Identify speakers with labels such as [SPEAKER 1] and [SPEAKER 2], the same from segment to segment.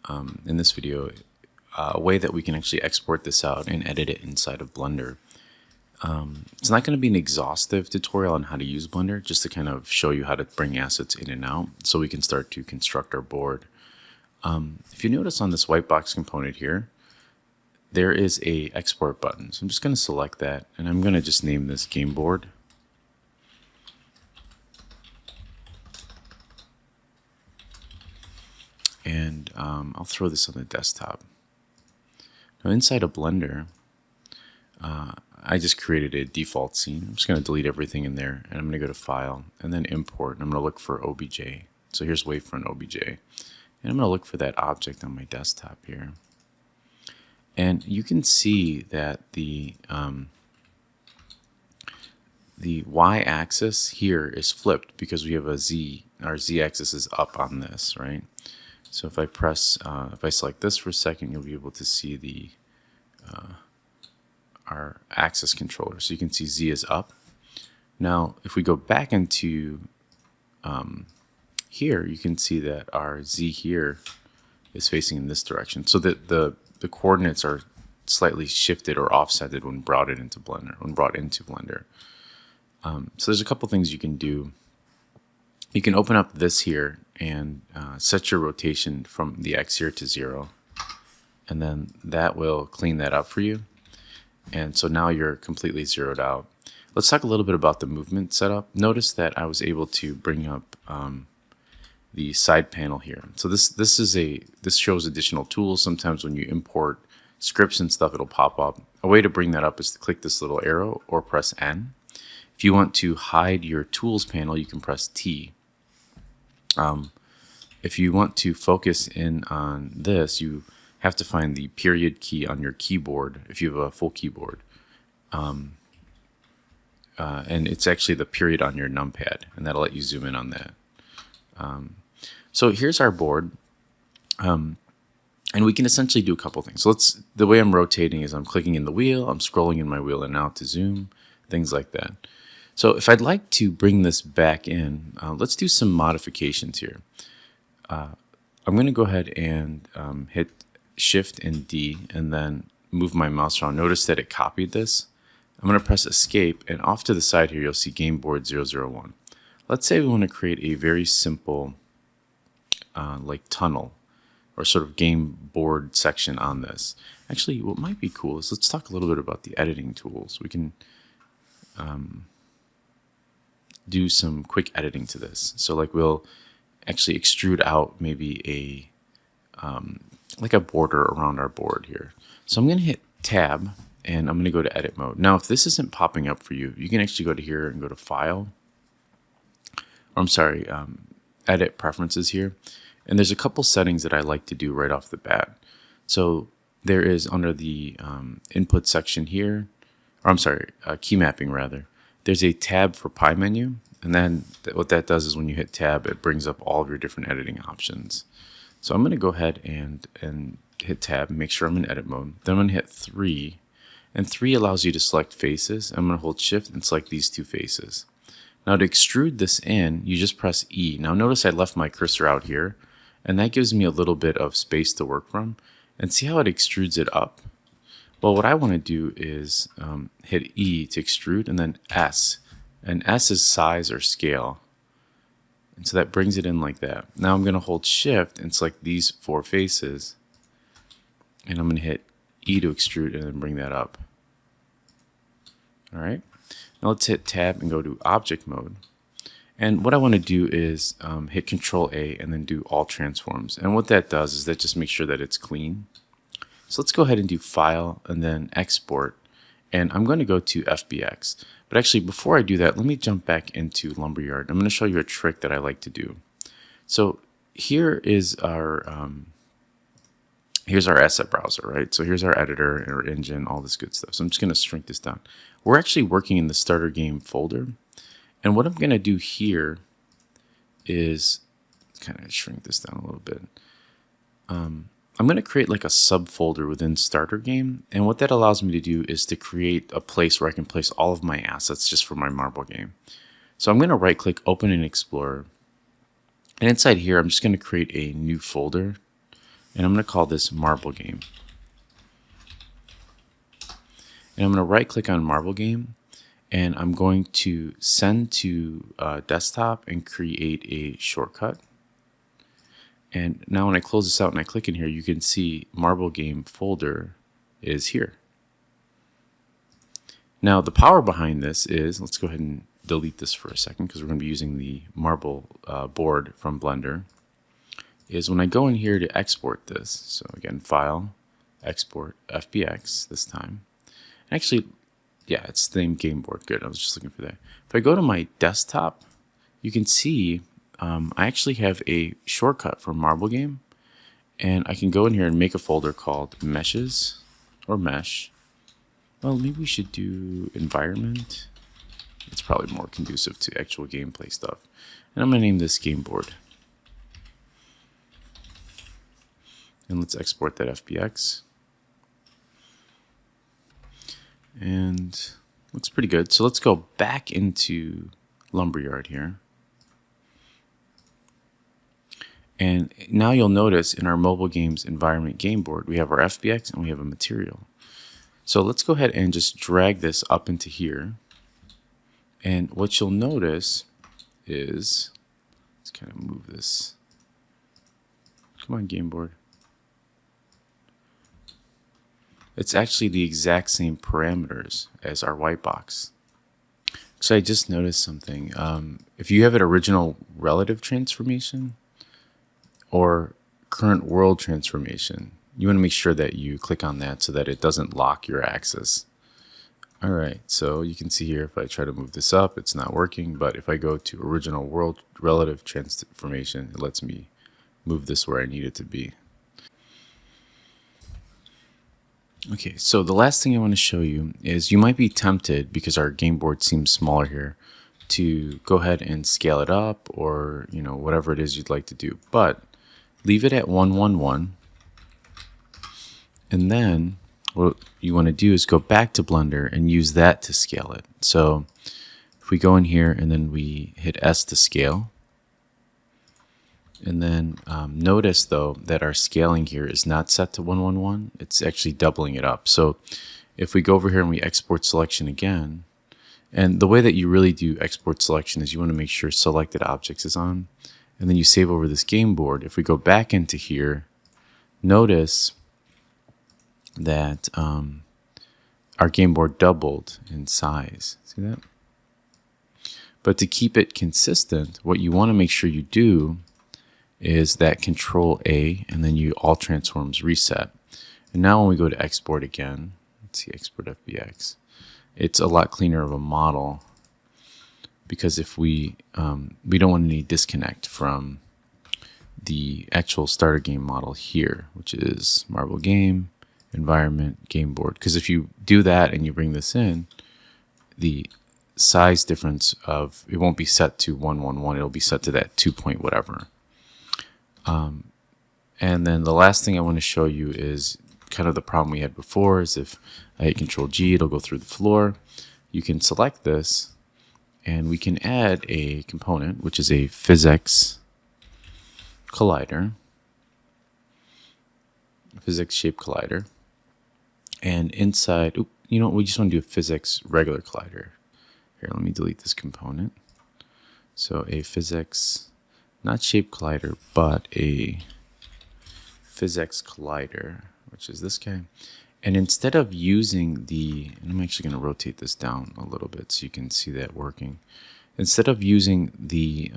[SPEAKER 1] in this video a way that we can actually export this out and edit it inside of Blender. It's not going to be an exhaustive tutorial on how to use Blender, just to kind of show you how to bring assets in and out so we can start to construct our board. If you notice on this white box component here, there is a export button. So I'm just going to select that, and I'm going to just name this game board. And I'll throw this on the desktop. Now inside of Blender, I just created a default scene. I'm just going to delete everything in there, and I'm going to go to File and then Import, and I'm going to look for OBJ. So here's wavefront OBJ, and I'm going to look for that object on my desktop here. And you can see that the y-axis here is flipped because we have a z. Our z-axis is up on this, right? So if I press, if I select this for a second, you'll be able to see the our axis controller. So you can see Z is up. Now, if we go back into here, you can see that our Z here is facing in this direction. So that the coordinates are slightly shifted or offsetted when brought into Blender. So there's a couple things you can do. You can open up this here and set your rotation from the X here to 0. And then that will clean that up for you. And so now you're completely zeroed out. Let's talk a little bit about the movement setup. Notice that I was able to bring up the side panel here. So this shows additional tools. Sometimes when you import scripts and stuff, it'll pop up. A way to bring that up is to click this little arrow or press N. If you want to hide your tools panel, you can press T. If you want to focus in on this, you have to find the period key on your keyboard if you have a full keyboard. And it's actually the period on your numpad, and that'll let you zoom in on that. So here's our board. And we can essentially do a couple things. So the way I'm rotating is I'm clicking in the wheel, I'm scrolling in my wheel and out to zoom, things like that. So if I'd like to bring this back in, let's do some modifications here. I'm going to go ahead and hit Shift and D and then move my mouse around. Notice that it copied this. I'm going to press Escape, and off to the side here you'll see Game Board 001. Let's say we want to create a very simple like tunnel or sort of game board section on this. Actually, what might be cool is let's talk a little bit about the editing tools. We can do some quick editing to this. So like we'll actually extrude out maybe a like a border around our board here. So I'm going to hit Tab and I'm going to go to edit mode. Now if this isn't popping up for you, you can actually go to here and go to File, or I'm sorry, Edit Preferences here. And there's a couple settings that I like to do right off the bat. So there is under the input section here, or I'm sorry, key mapping rather, there's a tab for pie menu. And then what that does is when you hit Tab, it brings up all of your different editing options. So I'm going to go ahead and hit Tab, make sure I'm in edit mode. Then I'm going to hit 3, and 3 allows you to select faces. I'm going to hold Shift and select these two faces. Now to extrude this in, you just press E. Now notice I left my cursor out here, and that gives me a little bit of space to work from. And see how it extrudes it up? Well, what I want to do is hit E to extrude, and then S. And S is size or scale. And so that brings it in like that. Now I'm going to hold Shift and select these 4 faces. And I'm going to hit E to extrude and then bring that up. All right. Now let's hit Tab and go to Object Mode. And what I want to do is hit Control A and then do All Transforms. And what that does is that just makes sure that it's clean. So let's go ahead and do File and then Export. And I'm going to go to FBX. But actually, before I do that, let me jump back into Lumberyard. I'm going to show you a trick that I like to do. So here is our here's our asset browser, right? So here's our editor, our engine, all this good stuff. So I'm just going to shrink this down. We're actually working in the starter game folder. And what I'm going to do here is kind of shrink this down a little bit. I'm going to create like a subfolder within starter game. And what that allows me to do is to create a place where I can place all of my assets just for my marble game. So I'm going to right click, open in Explorer. And inside here, I'm just going to create a new folder. And I'm going to call this Marble Game. And I'm going to right click on Marble Game, and I'm going to send to desktop and create a shortcut. And now when I close this out and I click in here, you can see Marble Game folder is here. Now the power behind this is, let's go ahead and delete this for a second because we're going to be using the Marble board from Blender, is when I go in here to export this. So again, File, Export, FBX this time. Actually, yeah, it's the same game board. Good, I was just looking for that. If I go to my desktop, you can see I actually have a shortcut for Marble Game, and I can go in here and make a folder called Meshes or Mesh. Well, maybe we should do Environment. It's probably more conducive to actual gameplay stuff. And I'm going to name this Game Board. And let's export that FBX. And looks pretty good. So let's go back into Lumberyard here. And now you'll notice in our mobile games environment game board, we have our FBX and we have a material. So let's go ahead and just drag this up into here. And what you'll notice is, let's kind of move this. Come on, game board. It's actually the exact same parameters as our white box. So I just noticed something. If you have an original relative transformation or current world transformation, you want to make sure that you click on that so that it doesn't lock your axis. All right, so you can see here if I try to move this up, it's not working. But if I go to original world relative transformation, it lets me move this where I need it to be. Okay, so the last thing I want to show you is you might be tempted, because our game board seems smaller here, to go ahead and scale it up or whatever it is you'd like to do. But leave it at 111, and then what you want to do is go back to Blender and use that to scale it. So if we go in here and then we hit S to scale, and then notice though that our scaling here is not set to 111, it's actually doubling it up. So if we go over here and we export selection again, and the way that you really do export selection is you want to make sure selected objects is on, and then you save over this game board. If we go back into here, notice that our game board doubled in size. See that? But to keep it consistent, what you want to make sure you do is that Control A and then you all transforms reset. And now when we go to export again, let's see, export FBX, it's a lot cleaner of a model, because if we don't want any disconnect from the actual starter game model here, which is Marble Game, Environment, Game Board. Because if you do that and you bring this in, the size difference of it won't be set to 111, it'll be set to that 2 point whatever. And then the last thing I want to show you is kind of the problem we had before, is if I hit Control G, it'll go through the floor. You can select this and we can add a component, which is a physics collider, physics shape collider. And inside, we just want to do a physics regular collider. Here, let me delete this component. So a physics, not shape collider, but a physics collider, which is this guy. And instead of using the, and I'm actually going to rotate this down a little bit so you can see that working. Instead of using the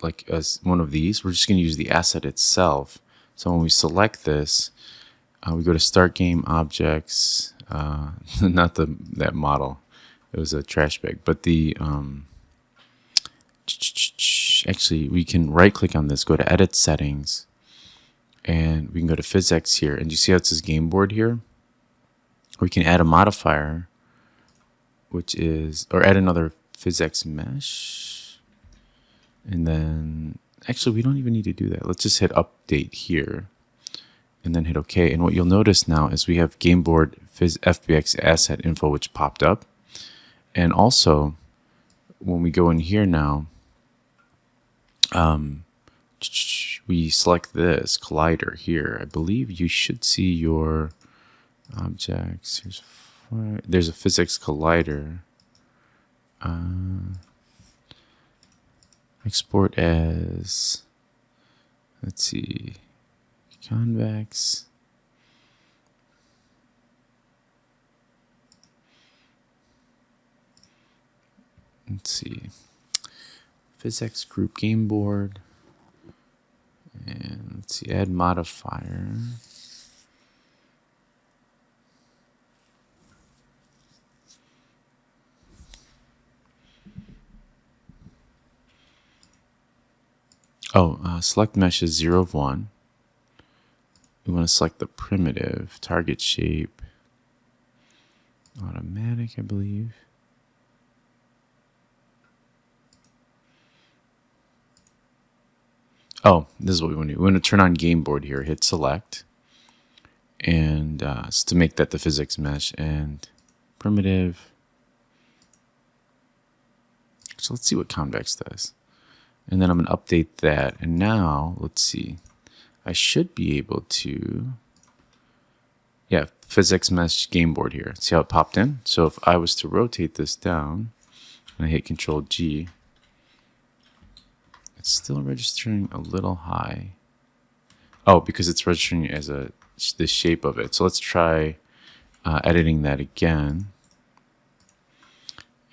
[SPEAKER 1] like as one of these, we're just going to use the asset itself. So when we select this, we go to Start Game Objects, not that model. It was a trash bag, but the actually we can right click on this, go to Edit Settings, and we can go to Physics here, and you see how it says Game Board here? We can add a modifier, which is, or add another Physics Mesh, and then actually we don't even need to do that. Let's just hit Update here, and then hit OK. And what you'll notice now is we have Game Board FBX Asset Info, which popped up, and also when we go in here now, we select this collider here. I believe you should see your objects. There's a physics collider. Export as, let's see, convex. Let's see, physics group game board. And let's see, add modifier. Select mesh as 0 of 1. We want to select the primitive target shape. Automatic, I believe. Oh, this is what we want to do. We want to turn on game board here. Hit select. And to make that the physics mesh and primitive. So let's see what convex does. And then I'm going to update that. And now, let's see. I should be able to, yeah, physics mesh game board here. See how it popped in? So if I was to rotate this down, and I hit Control G, it's still registering a little high. Oh, because it's registering as the shape of it. So let's try editing that again.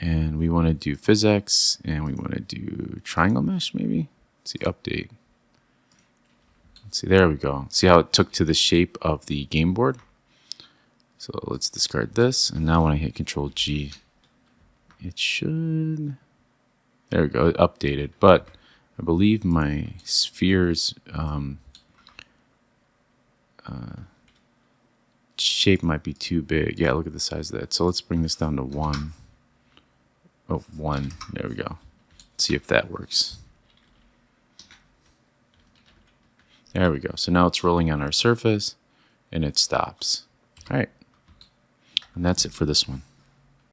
[SPEAKER 1] And we want to do physics, and we want to do triangle mesh maybe. Let's see, update. Let's see, there we go. See how it took to the shape of the game board? So let's discard this, and now when I hit Control G, it should, there we go, it updated. But I believe my sphere's shape might be too big. Yeah, look at the size of that. So let's bring this down to 1. Oh, 1. There we go. Let's see if that works. There we go. So now it's rolling on our surface, and it stops. All right. And that's it for this one.